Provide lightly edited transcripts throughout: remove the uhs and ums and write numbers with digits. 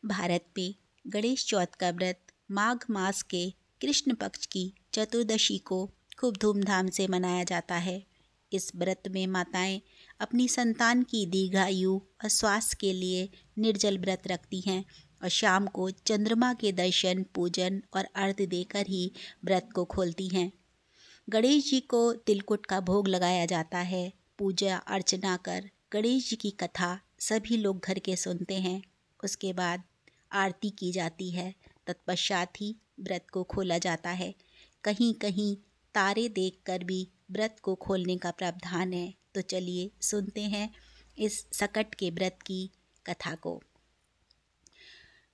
भारत में गणेश चौथ का व्रत माघ मास के कृष्ण पक्ष की चतुर्दशी को खूब धूमधाम से मनाया जाता है। इस व्रत में माताएं अपनी संतान की दीर्घायु और स्वास्थ्य के लिए निर्जल व्रत रखती हैं और शाम को चंद्रमा के दर्शन, पूजन और अर्घ्य देकर ही व्रत को खोलती हैं। गणेश जी को तिलकुट का भोग लगाया जाता है। पूजा अर्चना कर गणेश जी की कथा सभी लोग घर के सुनते हैं। उसके बाद आरती की जाती है। तत्पश्चात ही व्रत को खोला जाता है। कहीं कहीं तारे देखकर भी व्रत को खोलने का प्रावधान है। तो चलिए सुनते हैं इस सकट के व्रत की कथा को।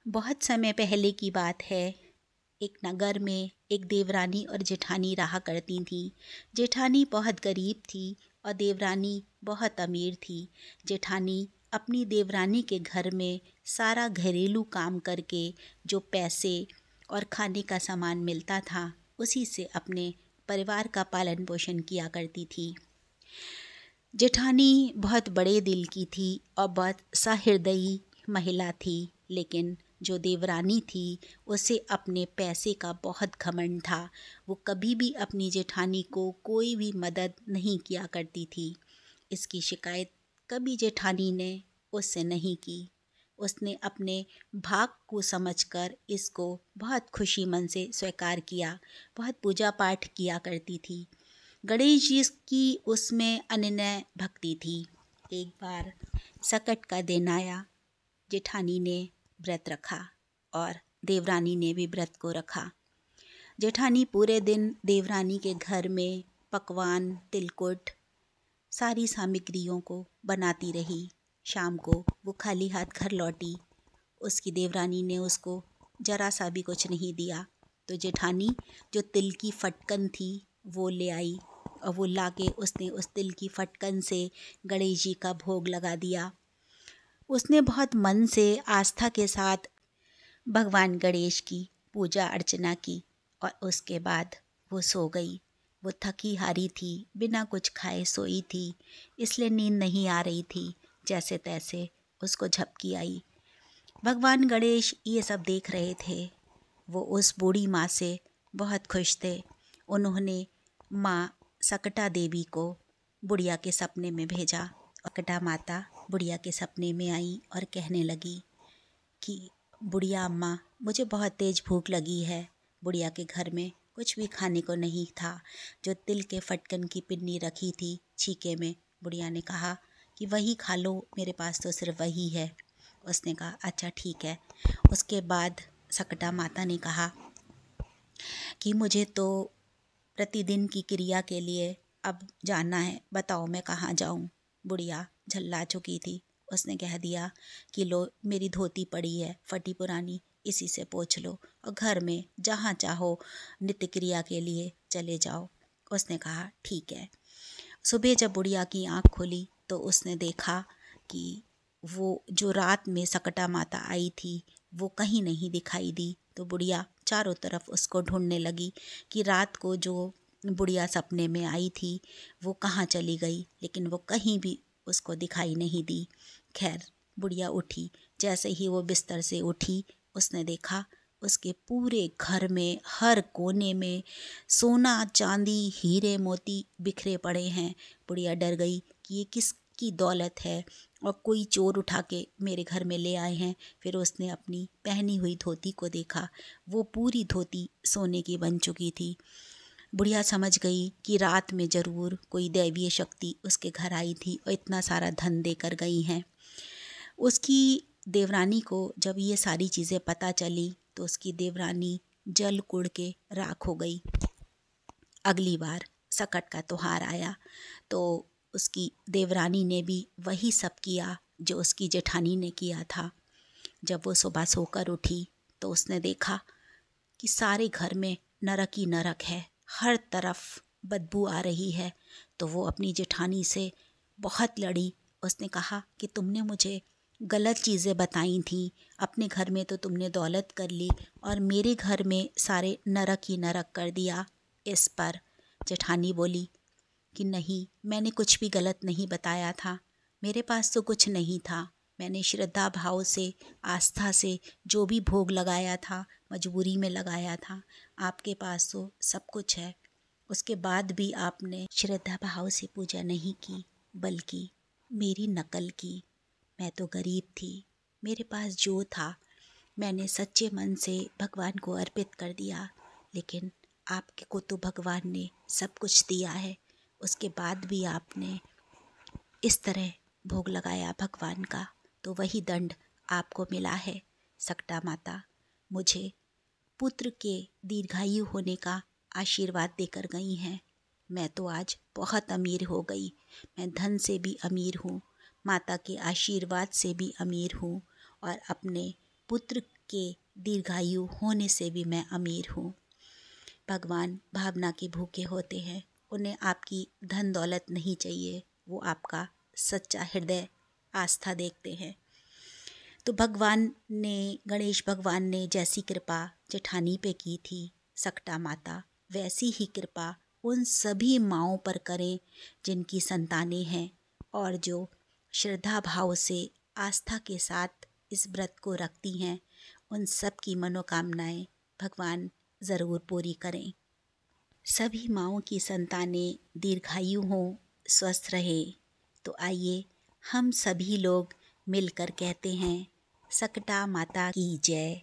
बहुत समय पहले की बात है। एक नगर में एक देवरानी और जेठानी रहा करती थी। जेठानी बहुत गरीब थी और देवरानी बहुत अमीर थी। जेठानी अपनी देवरानी के घर में सारा घरेलू काम करके जो पैसे और खाने का सामान मिलता था उसी से अपने परिवार का पालन पोषण किया करती थी। जेठानी बहुत बड़े दिल की थी और बहुत सहृदयी महिला थी, लेकिन जो देवरानी थी उसे अपने पैसे का बहुत घमंड था। वो कभी भी अपनी जेठानी को कोई भी मदद नहीं किया करती थी। इसकी शिकायत कभी जेठानी ने उससे नहीं की। उसने अपने भाग को समझकर इसको बहुत खुशी मन से स्वीकार किया। बहुत पूजा पाठ किया करती थी। गणेश जी की उसमें अनन्य भक्ति थी। एक बार सकट का दिन आया। जेठानी ने व्रत रखा और देवरानी ने भी व्रत को रखा। जेठानी पूरे दिन देवरानी के घर में पकवान, तिलकुट, सारी सामग्रियों को बनाती रही। शाम को वो खाली हाथ घर लौटी। उसकी देवरानी ने उसको जरा सा भी कुछ नहीं दिया। तो जेठानी जो तिल की फटकन थी वो ले आई और वो लाके उसने उस तिल की फटकन से गणेश जी का भोग लगा दिया। उसने बहुत मन से आस्था के साथ भगवान गणेश की पूजा अर्चना की और उसके बाद वो सो गई। वो थकी हारी थी, बिना कुछ खाए सोई थी, इसलिए नींद नहीं आ रही थी। जैसे तैसे उसको झपकी आई। भगवान गणेश ये सब देख रहे थे। वो उस बूढ़ी माँ से बहुत खुश थे। उन्होंने माँ सकटा देवी को बुढ़िया के सपने में भेजा। सकटा माता बुढ़िया के सपने में आई और कहने लगी कि बुढ़िया अम्मा, मुझे बहुत तेज़ भूख लगी है। बुढ़िया के घर में कुछ भी खाने को नहीं था। जो तिल के फटकन की पिन्नी रखी थी छीके में, बुढ़िया ने कहा कि वही खा लो, मेरे पास तो सिर्फ वही है। उसने कहा अच्छा ठीक है। उसके बाद सकटा माता ने कहा कि मुझे तो प्रतिदिन की क्रिया के लिए अब जाना है, बताओ मैं कहाँ जाऊँ। बुढ़िया झल्ला चुकी थी। उसने कह दिया कि लो, मेरी धोती पड़ी है फटी पुरानी, इसी से पोंछ लो और घर में जहाँ चाहो नित्य क्रिया के लिए चले जाओ। उसने कहा ठीक है। सुबह जब बुढ़िया की आँख खुली तो उसने देखा कि वो जो रात में सकटा माता आई थी वो कहीं नहीं दिखाई दी। तो बुढ़िया चारों तरफ उसको ढूंढने लगी कि रात को जो बुढ़िया सपने में आई थी वो कहाँ चली गई, लेकिन वो कहीं भी उसको दिखाई नहीं दी। खैर, बुढ़िया उठी। जैसे ही वो बिस्तर से उठी उसने देखा उसके पूरे घर में हर कोने में सोना, चांदी, हीरे मोती बिखरे पड़े हैं। बुढ़िया डर गई कि ये किसकी दौलत है और कोई चोर उठा के मेरे घर में ले आए हैं। फिर उसने अपनी पहनी हुई धोती को देखा। वो पूरी धोती सोने की बन चुकी थी। बुढ़िया समझ गई कि रात में ज़रूर कोई दैवीय शक्ति उसके घर आई थी और इतना सारा धन देकर गई हैं। उसकी देवरानी को जब ये सारी चीज़ें पता चली तो उसकी देवरानी जल कुड़ के राख हो गई। अगली बार सकट का त्योहार आया तो उसकी देवरानी ने भी वही सब किया जो उसकी जेठानी ने किया था। जब वो सुबह सोकर उठी तो उसने देखा कि सारे घर में नरक ही नरक है, हर तरफ बदबू आ रही है। तो वो अपनी जेठानी से बहुत लड़ी। उसने कहा कि तुमने मुझे गलत चीज़ें बताई थी, अपने घर में तो तुमने दौलत कर ली और मेरे घर में सारे नरक ही नरक कर दिया। इस पर जेठानी बोली कि नहीं, मैंने कुछ भी गलत नहीं बताया था, मेरे पास तो कुछ नहीं था। मैंने श्रद्धा भाव से, आस्था से जो भी भोग लगाया था, मजबूरी में लगाया था। आपके पास तो सब कुछ है, उसके बाद भी आपने श्रद्धा भाव से पूजा नहीं की, बल्कि मेरी नकल की। मैं तो गरीब थी, मेरे पास जो था मैंने सच्चे मन से भगवान को अर्पित कर दिया। लेकिन आपके को तो भगवान ने सब कुछ दिया है, उसके बाद भी आपने इस तरह भोग लगाया भगवान का, तो वही दंड आपको मिला है। सकटा माता मुझे पुत्र के दीर्घायु होने का आशीर्वाद देकर गई हैं। मैं तो आज बहुत अमीर हो गई, मैं धन से भी अमीर हूँ, माता के आशीर्वाद से भी अमीर हूँ, और अपने पुत्र के दीर्घायु होने से भी मैं अमीर हूँ। भगवान भावना के भूखे होते हैं, उन्हें आपकी धन दौलत नहीं चाहिए, वो आपका सच्चा हृदय आस्था देखते हैं। तो भगवान ने, गणेश भगवान ने जैसी कृपा जेठानी पे की थी सकटा माता, वैसी ही कृपा उन सभी माँओं पर करें जिनकी संतानें हैं और जो श्रद्धा भाव से, आस्था के साथ इस व्रत को रखती हैं। उन सब की मनोकामनाएं भगवान ज़रूर पूरी करें। सभी माँओं की संतानें दीर्घायु हों, स्वस्थ रहे। तो आइए हम सभी लोग मिलकर कहते हैं, सकटा माता की जय,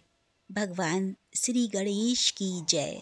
भगवान श्री गणेश की जय।